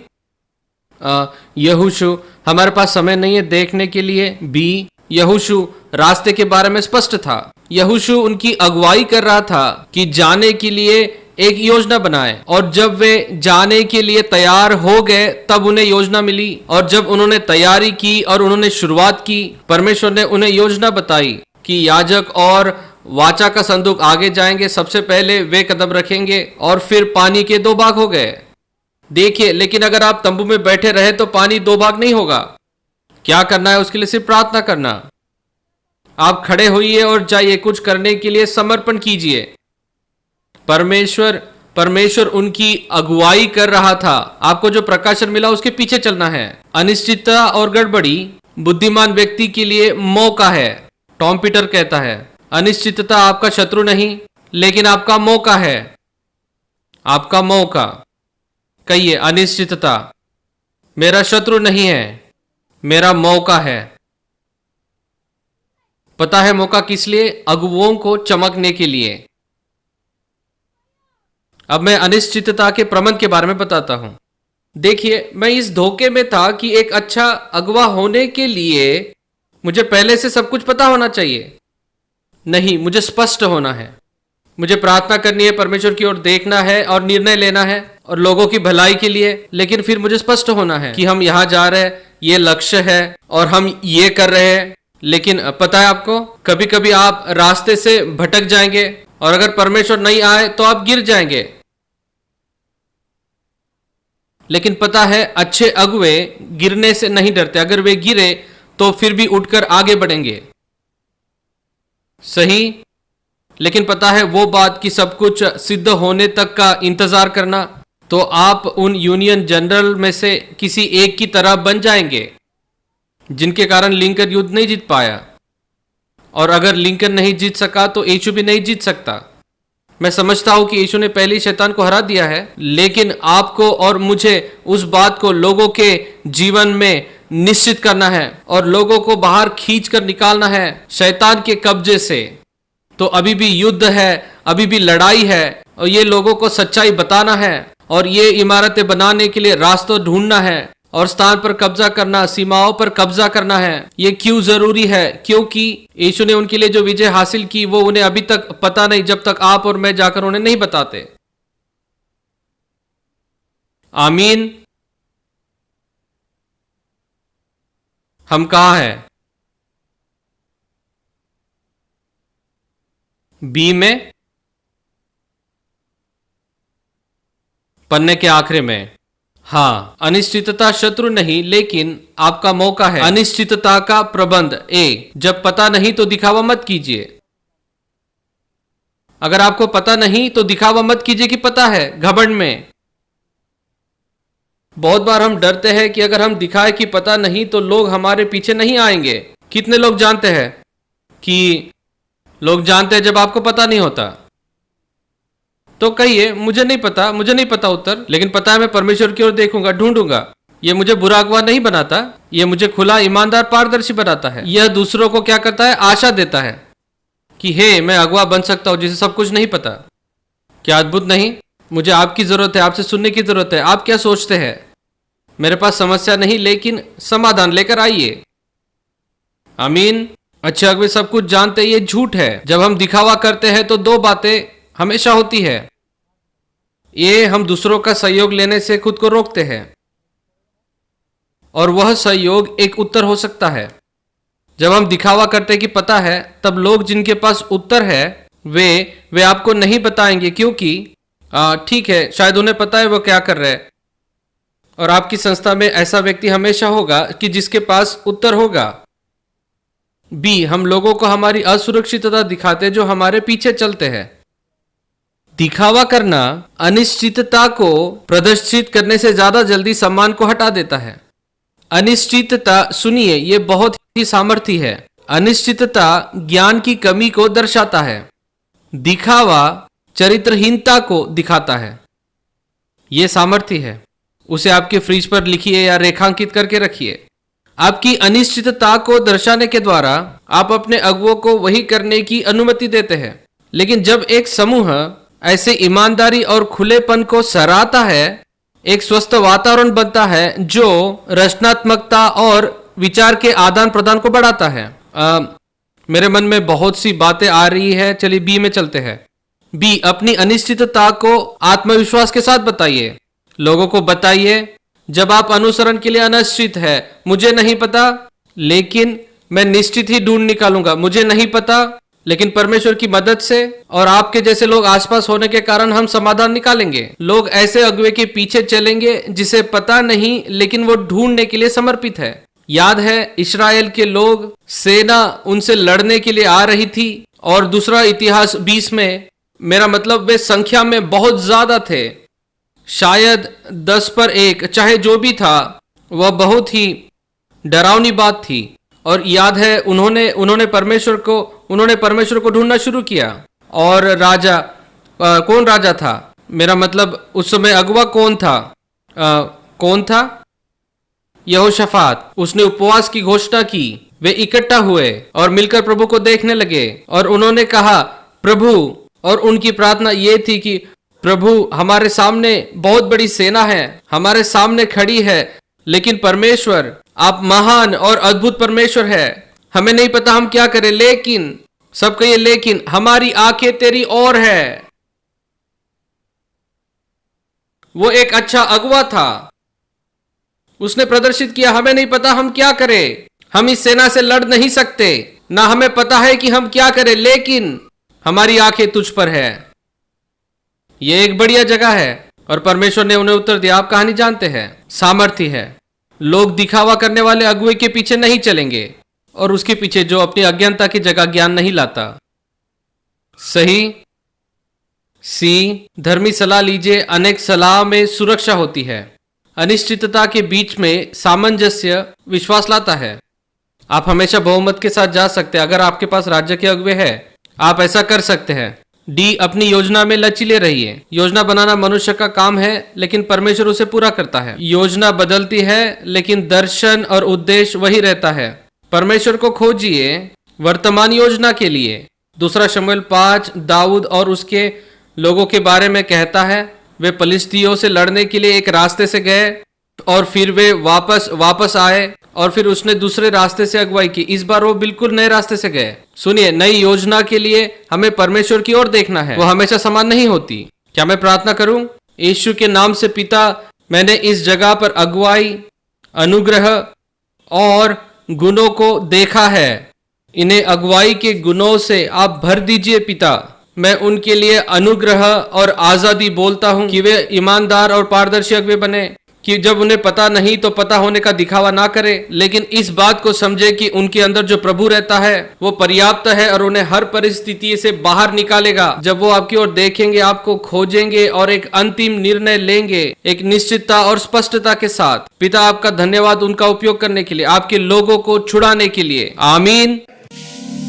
यहोशू, हमारे पास समय नहीं है देखने के लिए। बी, यहोशू रास्ते के बारे में स्पष्ट था। यहोशू उनकी अगुवाई कर रहा था कि जाने के लिए एक योजना बनाए, और जब वे जाने के लिए तैयार हो गए तब उन्हें योजना मिली। और जब उन्होंने तैयारी की और उन्होंने शुरुआत की, परमेश्वर ने उन्हें योजना बताई कि याजक और वाचा का संदूक आगे जाएंगे, सबसे पहले वे कदम रखेंगे और फिर पानी के 2 भाग हो गए। देखिए, लेकिन अगर आप तंबू में बैठे रहे तो पानी 2 भाग नहीं होगा। क्या करना है उसके लिए? सिर्फ प्रार्थना करना। आप खड़े होइए और जाइए, कुछ करने के लिए समर्पण कीजिए। परमेश्वर उनकी अगुवाई कर रहा था। आपको जो प्रकाशन मिला उसके पीछे चलना है। अनिश्चितता और गड़बड़ी बुद्धिमान व्यक्ति के लिए मौका है। टॉम पीटर कहता है, अनिश्चितता आपका शत्रु नहीं, लेकिन आपका मौका है। आपका मौका। कहिए, अनिश्चितता मेरा शत्रु नहीं है, मेरा मौका है। पता है मौका किस लिए? अगुवों को चमकने के लिए। अब मैं अनिश्चितता के प्रबंध के बारे में बताता हूं। देखिए, मैं इस धोखे में था कि एक अच्छा अगुवा होने के लिए मुझे पहले से सब कुछ पता होना चाहिए। नहीं, मुझे स्पष्ट होना है। मुझे प्रार्थना करनी है, परमेश्वर की ओर देखना है और निर्णय लेना है और लोगों की भलाई के लिए। लेकिन फिर मुझे स्पष्ट होना है कि हम यहां जा रहे हैं, ये लक्ष्य है और हम ये कर रहे हैं। लेकिन पता है आपको, कभी कभी आप रास्ते से भटक जाएंगे और अगर परमेश्वर नहीं आए तो आप गिर जाएंगे। लेकिन पता है, अच्छे अगुवे गिरने से नहीं डरते। अगर वे गिरे तो फिर भी उठकर आगे बढ़ेंगे। सही। लेकिन पता है वो बात कि सब कुछ सिद्ध होने तक का इंतजार करना, तो आप उन यूनियन जनरल में से किसी एक की तरह बन जाएंगे जिनके कारण लिंकन युद्ध नहीं जीत पाया। और अगर लिंकन नहीं जीत सका तो यीशु भी नहीं जीत सकता। मैं समझता हूं कि यीशु ने पहले ही शैतान को हरा दिया है, लेकिन आपको और मुझे उस बात को लोगों के जीवन में निश्चित करना है और लोगों को बाहर खींच कर निकालना है शैतान के कब्जे से। तो अभी भी युद्ध है, अभी भी लड़ाई है और ये लोगों को सच्चाई बताना है और ये इमारतें बनाने के लिए रास्ता ढूंढना है और स्थान पर कब्जा करना, सीमाओं पर कब्जा करना है। ये क्यों जरूरी है? क्योंकि यीशु ने उनके लिए जो विजय हासिल की वो उन्हें अभी तक पता नहीं, जब तक आप और मैं जाकर उन्हें नहीं बताते। आमीन। हम कहां हैं? बी में, पन्ने के आखिरी में। हाँ, अनिश्चितता शत्रु नहीं, लेकिन आपका मौका है। अनिश्चितता का प्रबंध ए, जब पता नहीं तो दिखावा मत कीजिए। अगर आपको पता नहीं तो दिखावा मत कीजिए कि पता है, घमंड में। बहुत बार हम डरते हैं कि अगर हम दिखाए कि पता नहीं तो लोग हमारे पीछे नहीं आएंगे। कितने लोग जानते हैं कि लोग जानते हैं जब आपको पता नहीं होता तो कहिए, मुझे नहीं पता उत्तर, लेकिन पता है मैं परमेश्वर की ओर देखूंगा, ढूंढूंगा। ये मुझे बुरा अगुवा नहीं बनाता, ये मुझे खुला, ईमानदार, पारदर्शी बनाता है। यह दूसरों को क्या करता है? आशा देता है कि हे, मैं अगुवा बन सकता हूं जिसे सब कुछ नहीं पता। क्या अद्भुत नहीं? मुझे आपकी जरूरत है, आपसे सुनने की जरूरत है। आप क्या सोचते हैं? मेरे पास समस्या नहीं, लेकिन समाधान लेकर आइए। आमीन। अच्छे अगुवे सब कुछ जानते, ये झूठ है। जब हम दिखावा करते हैं तो 2 बातें हमेशा होती है। ये, हम दूसरों का सहयोग लेने से खुद को रोकते हैं और वह सहयोग एक उत्तर हो सकता है। जब हम दिखावा करते कि पता है, तब लोग जिनके पास उत्तर है वे आपको नहीं बताएंगे, क्योंकि ठीक है, शायद उन्हें पता है वो क्या कर रहे हैं। और आपकी संस्था में ऐसा व्यक्ति हमेशा होगा कि जिसके पास उत्तर होगा। बी, हम लोगों को हमारी असुरक्षितता दिखाते जो हमारे पीछे चलते हैं। दिखावा करना अनिश्चितता को प्रदर्शित करने से ज्यादा जल्दी सम्मान को हटा देता है। अनिश्चितता, सुनिए, यह बहुत ही सामर्थी है। अनिश्चितता ज्ञान की कमी को दर्शाता है। दिखावा चरित्रहीनता को दिखाता है। यह सामर्थ्य है। उसे आपके फ्रिज पर लिखिए या रेखांकित करके रखिए। आपकी अनिश्चितता को दर्शाने के द्वारा आप अपने अगुवों को वही करने की अनुमति देते हैं। लेकिन जब एक समूह ऐसे ईमानदारी और खुलेपन को सराहता है, एक स्वस्थ वातावरण बनता है जो रचनात्मकता और विचार के आदान प्रदान को बढ़ाता है। मेरे मन में बहुत सी बातें आ रही है, चलिए बी में चलते हैं। बी, अपनी अनिश्चितता को आत्मविश्वास के साथ बताइए। लोगों को बताइए, जब आप अनुसरण के लिए अनिश्चित है, मुझे नहीं पता, लेकिन मैं निश्चित ही ढूंढ निकालूंगा। मुझे नहीं पता, लेकिन परमेश्वर की मदद से और आपके जैसे लोग आसपास होने के कारण हम समाधान निकालेंगे। लोग ऐसे अगुवे के पीछे चलेंगे जिसे पता नहीं, लेकिन वो ढूंढने के लिए समर्पित है। याद है, इस्राएल के लोग, सेना उनसे लड़ने के लिए आ रही थी, और दूसरा इतिहास 20 में, मेरा मतलब वे संख्या में बहुत ज्यादा थे, शायद 10 पर 1, चाहे जो भी था, वह बहुत ही डरावनी बात थी। और याद है, उन्होंने परमेश्वर को ढूंढना शुरू किया। और राजा कौन राजा था, मेरा मतलब उस समय अगुवा कौन था? यहोशाफात। उसने उपवास की घोषणा की। वे इकट्ठा हुए और मिलकर प्रभु को देखने लगे, और उन्होंने कहा, प्रभु, और उनकी प्रार्थना ये थी कि प्रभु, हमारे सामने बहुत बड़ी सेना है, हमारे सामने खड़ी है, लेकिन परमेश्वर, आप महान और अद्भुत परमेश्वर है। हमें नहीं पता हम क्या करें, लेकिन, सब कहिए लेकिन, हमारी आंखें तेरी ओर है। वो एक अच्छा अगुवा था। उसने प्रदर्शित किया, हमें नहीं पता हम क्या करें, हम इस सेना से लड़ नहीं सकते, ना हमें पता है कि हम क्या करें, लेकिन हमारी आंखें तुझ पर है। यह एक बढ़िया जगह है। और परमेश्वर ने उन्हें उत्तर दिया। आप कहानी जानते हैं, सामर्थ्य है। लोग दिखावा करने वाले अगुवे के पीछे नहीं चलेंगे, और उसके पीछे जो अपनी अज्ञानता की जगह ज्ञान नहीं लाता। सही। सी, धर्मी सलाह लीजिए, अनेक सलाह में सुरक्षा होती है। अनिश्चितता के बीच में सामंजस्य विश्वास लाता है। आप हमेशा बहुमत के साथ जा सकते हैं। अगर आपके पास राज्य के अगुवे हैं, आप ऐसा कर सकते हैं। डी, अपनी योजना में लचीले रहिए। योजना बनाना मनुष्य का काम है, लेकिन परमेश्वर उसे पूरा करता है। योजना बदलती है, लेकिन दर्शन और उद्देश्य वही रहता है। परमेश्वर को खोजिए वर्तमान योजना के लिए। दूसरा शमूएल 5 दाऊद और उसके लोगों के बारे में कहता है, वे फलिस्तियों से लड़ने के लिए एक रास्ते से गए, और फिर वे वापस आए, और फिर उसने दूसरे रास्ते से अगुवाई की। इस बार वो बिल्कुल नए रास्ते से गए। सुनिए, नई योजना के लिए हमें परमेश्वर की ओर देखना है। वो हमेशा समान नहीं होती। क्या मैं प्रार्थना करूं? यीशु के नाम से पिता, मैंने इस जगह पर अगुवाई, अनुग्रह और गुणों को देखा है। इन्हें अगुवाई के गुणों से आप भर दीजिए पिता। मैं उनके लिए अनुग्रह और आजादी बोलता हूं कि वे ईमानदार और पारदर्शी अगुवे बने, कि जब उन्हें पता नहीं तो पता होने का दिखावा ना करे, लेकिन इस बात को समझे कि उनके अंदर जो प्रभु रहता है वो पर्याप्त है और उन्हें हर परिस्थिति से बाहर निकालेगा। जब वो आपकी ओर देखेंगे, आपको खोजेंगे और एक अंतिम निर्णय लेंगे, एक निश्चितता और स्पष्टता के साथ। पिता, आपका धन्यवाद उनका उपयोग करने के लिए, आपके लोगों को छुड़ाने के लिए। आमीन।